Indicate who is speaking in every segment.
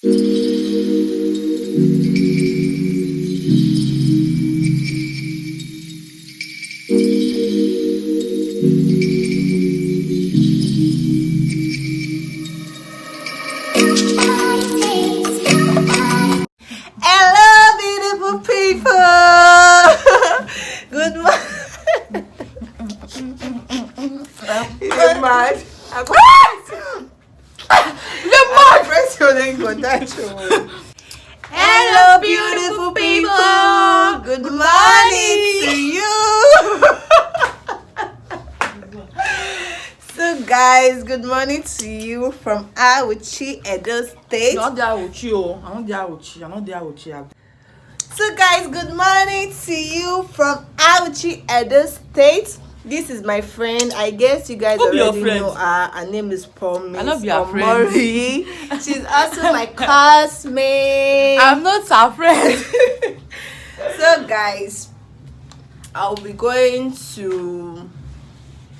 Speaker 1: Mad. You're mad. Hello, beautiful people. Good morning to you. So, guys, good morning to you from Auchi, Edo State.
Speaker 2: Not the auchi, I'm not the auchi.
Speaker 1: So, guys, good morning to you from Auchi, Edo State. This is my friend. I guess you guys already know her. Her name is Promise.
Speaker 2: I love your friend.
Speaker 1: She's also my classmate.
Speaker 2: I'm not her friend.
Speaker 1: So, guys, I'll be going to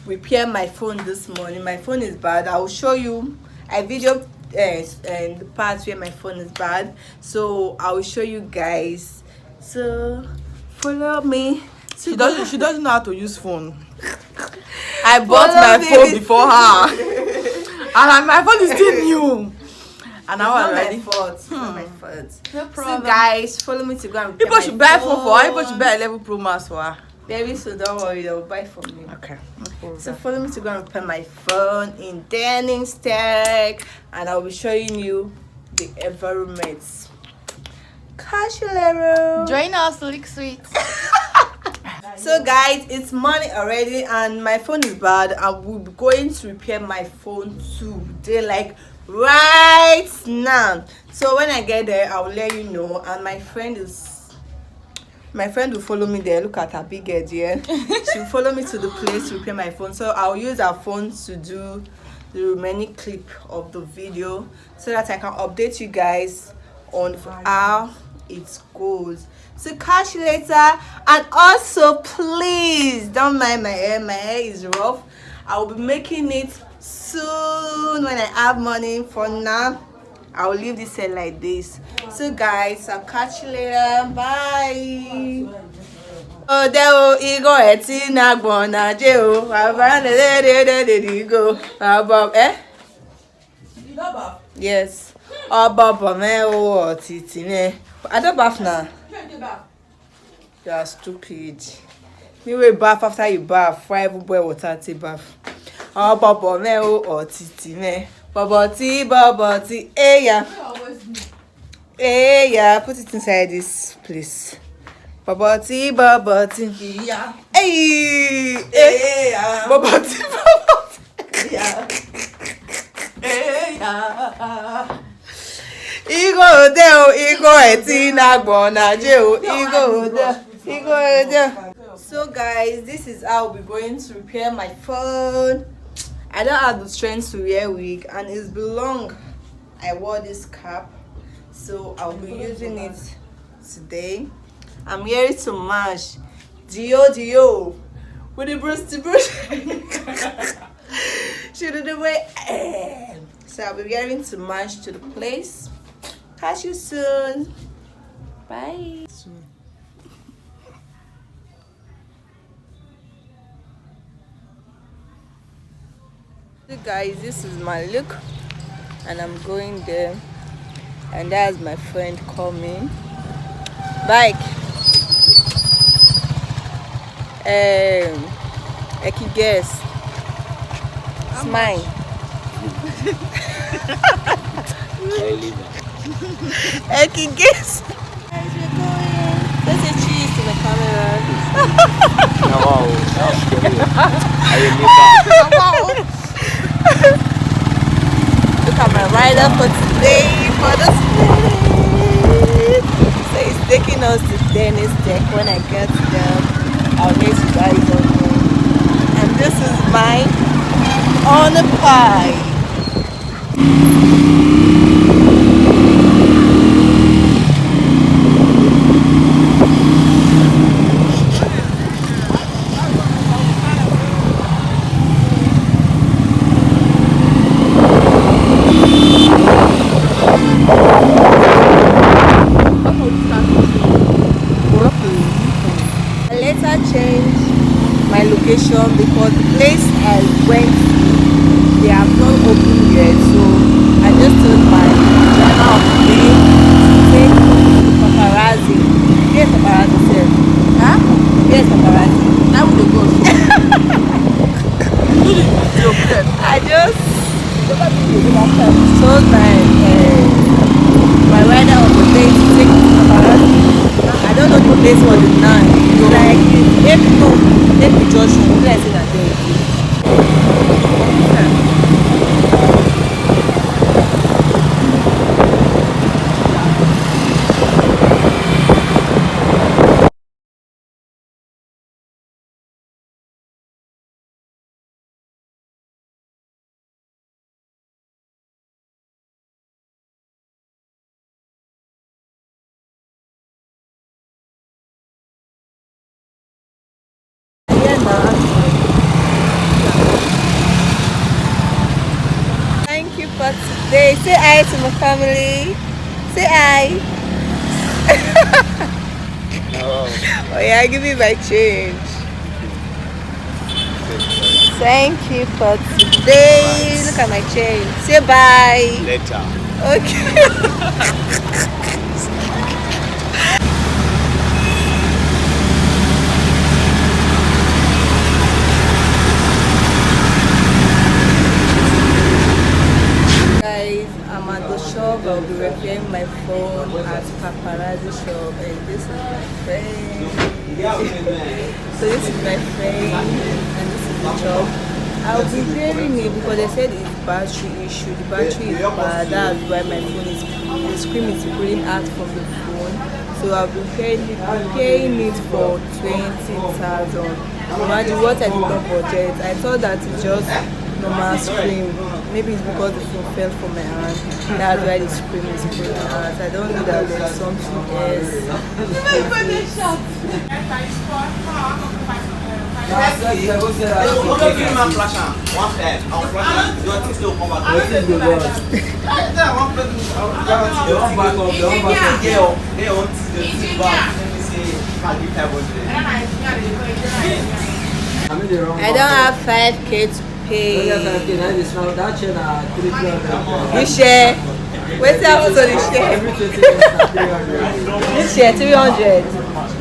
Speaker 1: repair my phone this morning. My phone is bad. I will show you. I videoed the parts where my phone is bad. So, I will show you guys. So, follow me.
Speaker 2: She doesn't know how to use phone. I bought my phone before her. And my phone is still new. And now already.
Speaker 1: It's not my fault.
Speaker 2: No problem.
Speaker 1: So guys, follow me to go and
Speaker 2: People should buy phone for her. People should buy 11 Pro Max for her.
Speaker 1: Baby, so don't worry, they'll buy for me.
Speaker 2: Okay.
Speaker 1: So follow me to go and repair my phone in Denning Stack, and I'll be showing you the environments. Catch you later.
Speaker 3: Join us, Lick Sweet.
Speaker 1: So guys, it's morning already and my phone is bad. I will be going to repair my phone today, like right now. So when I get there, I will let you know. And my friend will follow me there. Look at her big head here. She'll follow me to the place to repair my phone. So I'll use her phone to do the remaining clip of the video so that I can update you guys on how it goes. So catch you later, and also please don't mind my hair. My hair is rough. I will be making it soon when I have money. For now, I will leave this hair like this. So guys, I'll catch you later. Bye. Oh, there Igor etina gbona je o. Baba de go. Baba Yes. Oh, Baba me o titi me. I don't bath now. You are stupid. Me will bath after you bath. Why even boil water to bath? Oh, Baba me or titi me. Baba tea. Hey yeah. Put it inside this, please. Baba tea.
Speaker 2: Yeah.
Speaker 1: Hey
Speaker 2: Yeah.
Speaker 1: Baba tea.
Speaker 2: Yeah. Yeah.
Speaker 1: Igo etina gbona je o. Igo there. So guys, this is how I'll be going to repair my phone. I don't have the strength to wear wig, and it's been long I wore this cap, so I'll be using it today. I'm here to match Dio with the brush. Should the way. So I'll be wearing to match to the place. Catch you soon. Bye. So guys, this is my look, and I'm going there, and that's my friend coming. Bike. I can guess. Smile. I can guess. Guys, we're going. Let's say cheese to the camera. Look at my rider for today for the split. So it's taking us to Dennis Tech. When I get there, I'll let you guys all know. And this is my on the pie. Say hi to my family. Say hi. Oh yeah, give me my change. Thank you for today. Look at my change. Say bye.
Speaker 3: Later.
Speaker 1: Okay. Guys, I'm at the shop. I'll be repairing my phone at paparazzi shop, and this is my friend. So this is my friend, and this is the shop. I'll be repairing it because they said it's battery issue. The battery is bad. That's why my phone is the screen is pulling out from the phone. So I'll be paying it for 20,000. Imagine what I did not budget. I thought that it's just normal screen. Maybe it's because the phone fell from my hand. That's why the screen is pulling out. I don't know that there's something else. I don't have 5K to pay. You share? What's up to the share? You share 300.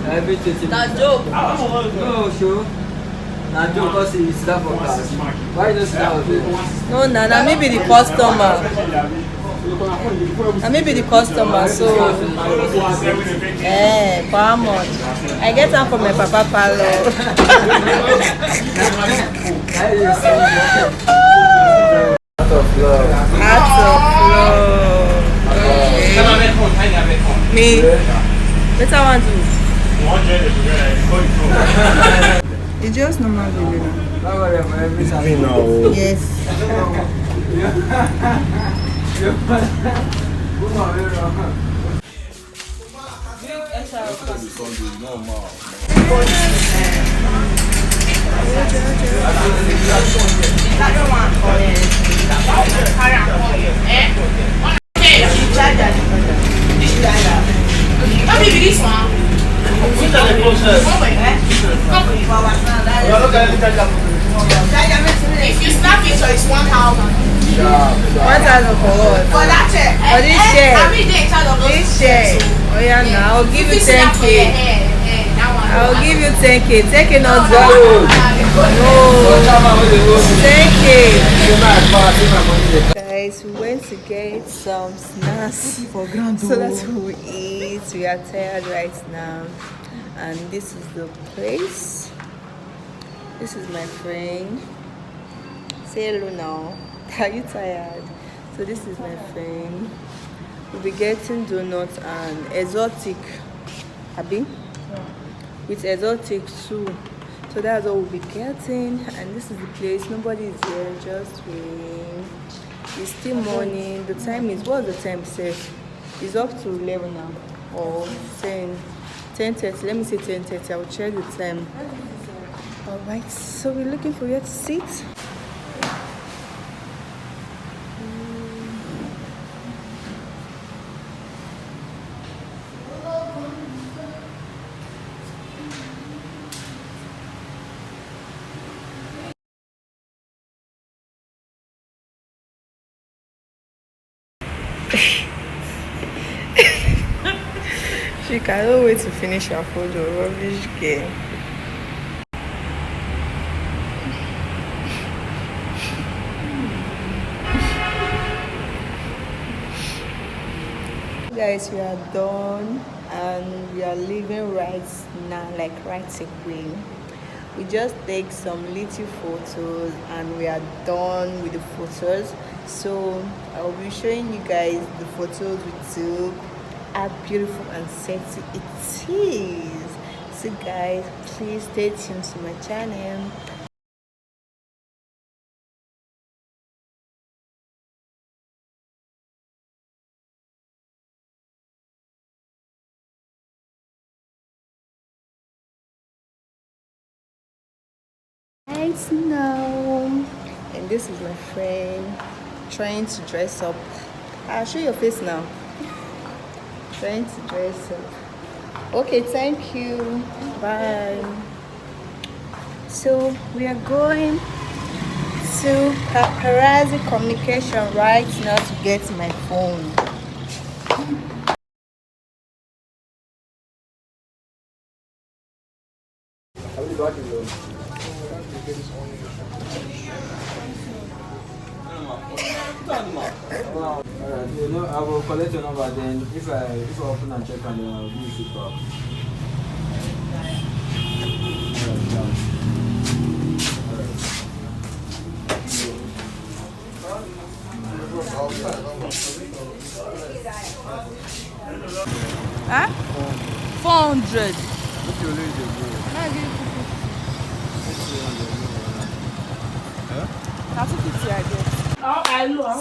Speaker 4: Every 20
Speaker 1: That's joke.
Speaker 4: No, sure. Now, joke because it's that for cash. Why just now?
Speaker 1: No, nah, maybe the customer. I may be the customer, so for how much? I get them from my papa palo.
Speaker 4: Out of love.
Speaker 1: Out of love. Me? Better one do. It's just normal video.
Speaker 4: Don't worry about every time.
Speaker 1: Yes.
Speaker 2: This one. If you snap it, so it's 1,000.
Speaker 1: 1,000 for what?
Speaker 2: For that chair.
Speaker 1: For this chair.
Speaker 2: I mean, they in charge of those
Speaker 1: This chair. Oh yeah, now I'll give you 10K. I'll give you 10K. 10K not zero. No. 10K. Guys, we went to get some snacks
Speaker 2: For grand
Speaker 1: so that we eat. We are tired right now, and this is the place. This is my friend. Say hello now. Are you tired? So this is my friend. We'll be getting donuts and exotic. Abi? With exotic too. So that's what we'll be getting. And this is the place. Nobody is here. Just waiting. It's still morning. The time is, what's the time safe? It's up to 11 now. Or 10:30. Let me say 10:30. I will check the time. Alright, so we're looking for you to sit. She cannot wait to finish her food. Rubbish girl. Guys, we are done and we are leaving right now, like right away. We just take some little photos and we are done with the photos. So I'll be showing you guys the photos we took, how beautiful and sexy it is. So guys, please stay tuned to my channel. Right now, and this is my friend trying to dress up I'll show your face now. Trying to dress up. Okay, thank you. Bye. So we are going to paparazzi communication right now to get my phone.
Speaker 4: Alright, you know, I will collect your number then if I open and check and then I'll give you feedback.
Speaker 2: Huh? 400.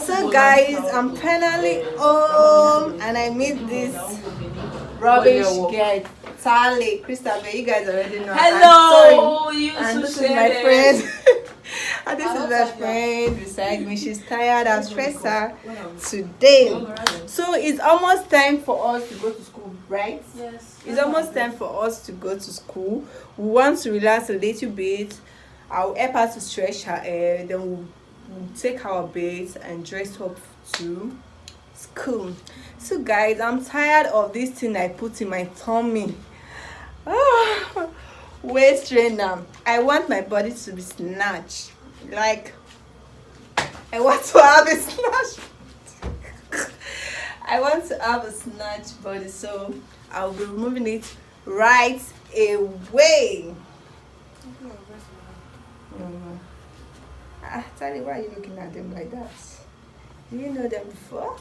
Speaker 1: So guys, I'm finally home and I meet this rubbish girl, Sally, Christabel. You guys already know.
Speaker 3: Hello,
Speaker 1: And this is my friend. And this is my friend beside me. She's tired and stressed her today. So it's almost time for us to go to school, right?
Speaker 3: Yes.
Speaker 1: It's almost time for us to go to school. We want to relax a little bit. I'll help her to stretch her hair. Then we'll take our bath and dress up to school. So guys, I'm tired of this thing I put in my tummy. Waist trainer. I want my body to be snatched. Like, I want to have a snatch. I want to have a snatch body, so I'll be removing it right away. Tell you, why are you looking at them like that? Do you know them before?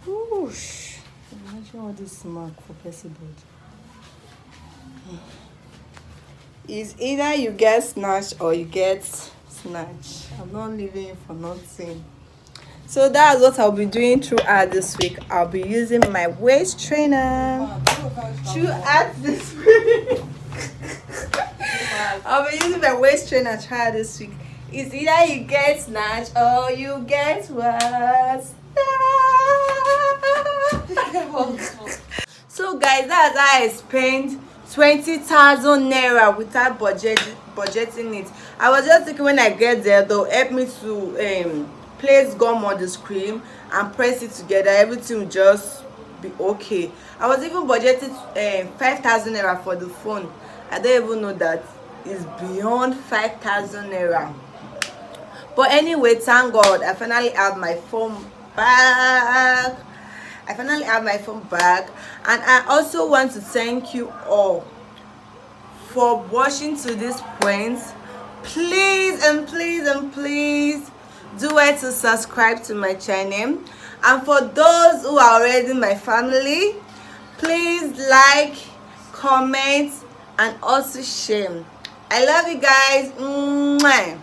Speaker 1: Whoosh. Imagine all this mark for Percy body. It's either you get snatched or you get snatched. I'm not leaving for nothing. So that's what I'll be doing throughout this week. I'll be using my waist trainer throughout this week. I'll be using my waist trainer throughout this week. It's either you get snatched or you get what? So guys, that's how I spent 20,000 naira without budgeting it. I was just thinking when I get there, they'll help me to place gum on the screen and press it together. Everything will just be okay. I was even budgeted 5,000 naira for the phone. I don't even know that it's beyond 5,000 naira. But anyway, thank God I finally have my phone back. And I also want to thank you all for watching to this point. Please and please and please do it to subscribe to my channel. And for those who are already my family, please like, comment, and also share. I love you guys. Mwah.